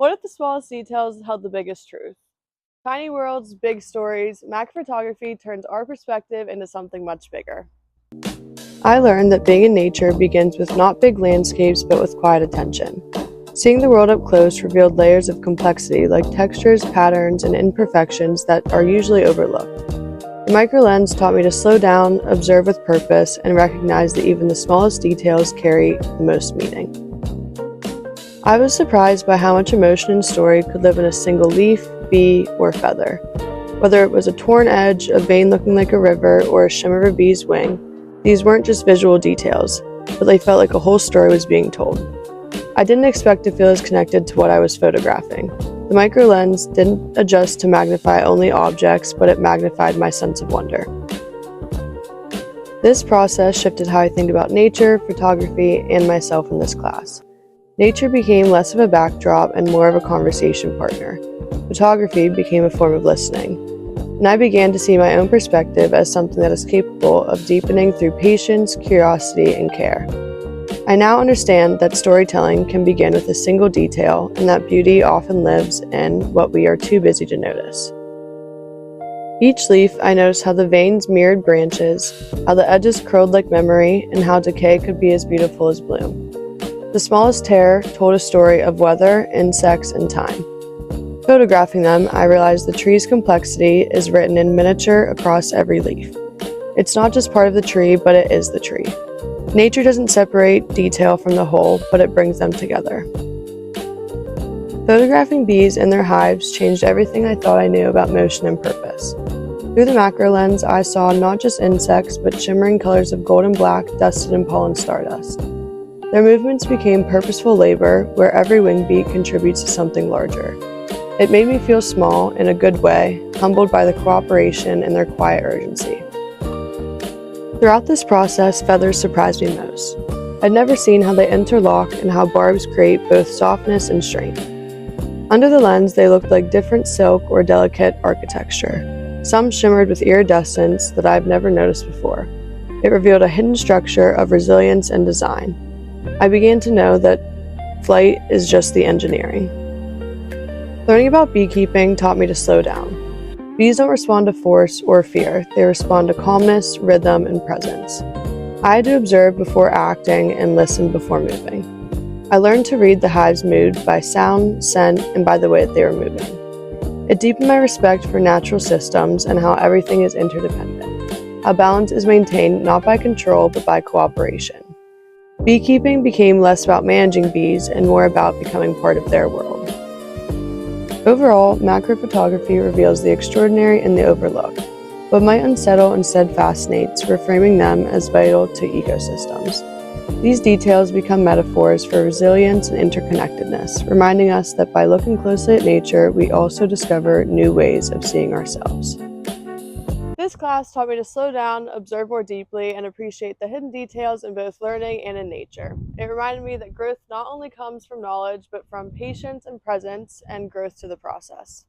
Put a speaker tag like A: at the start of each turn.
A: What if the smallest details held the biggest truth? Tiny worlds, big stories, macrophotography turns our perspective into something much bigger. I learned that being in nature begins with not big landscapes but with quiet attention. Seeing the world up close revealed layers of complexity like textures, patterns, and imperfections that are usually overlooked. The micro lens taught me to slow down, observe with purpose, and recognize that even the smallest details carry the most meaning. I was surprised by how much emotion and story could live in a single leaf, bee, or feather. Whether it was a torn edge, a vein looking like a river, or a shimmer of a bee's wing, these weren't just visual details, but they felt like a whole story was being told. I didn't expect to feel as connected to what I was photographing. The micro lens didn't adjust to magnify only objects, but it magnified my sense of wonder. This process shifted how I think about nature, photography, and myself in this class. Nature became less of a backdrop and more of a conversation partner. Photography became a form of listening, and I began to see my own perspective as something that is capable of deepening through patience, curiosity, and care. I now understand that storytelling can begin with a single detail, and that beauty often lives in what we are too busy to notice. Each leaf, I noticed how the veins mirrored branches, how the edges curled like memory, and how decay could be as beautiful as bloom. The smallest tear told a story of weather, insects, and time. Photographing them, I realized the tree's complexity is written in miniature across every leaf. It's not just part of the tree, but it is the tree. Nature doesn't separate detail from the whole, but it brings them together. Photographing bees and their hives changed everything I thought I knew about motion and purpose. Through the macro lens, I saw not just insects, but shimmering colors of gold and black dusted in pollen stardust. Their movements became purposeful labor, where every wing beat contributes to something larger. It made me feel small, in a good way, humbled by the cooperation and their quiet urgency. Throughout this process, feathers surprised me most. I'd never seen how they interlock and how barbs create both softness and strength. Under the lens, they looked like different silk or delicate architecture. Some shimmered with iridescence that I've never noticed before. It revealed a hidden structure of resilience and design. I began to know that flight is just the engineering. Learning about beekeeping taught me to slow down. Bees don't respond to force or fear, they respond to calmness, rhythm, and presence. I had to observe before acting and listen before moving. I learned to read the hive's mood by sound, scent, and by the way that they were moving. It deepened my respect for natural systems and how everything is interdependent, how balance is maintained not by control but by cooperation. Beekeeping became less about managing bees and more about becoming part of their world. Overall, macrophotography reveals the extraordinary and the overlooked. What might unsettle instead fascinates, reframing them as vital to ecosystems. These details become metaphors for resilience and interconnectedness, reminding us that by looking closely at nature, we also discover new ways of seeing ourselves. This class taught me to slow down, observe more deeply, and appreciate the hidden details in both learning and in nature. It reminded me that growth not only comes from knowledge, but from patience and presence and growth to the process.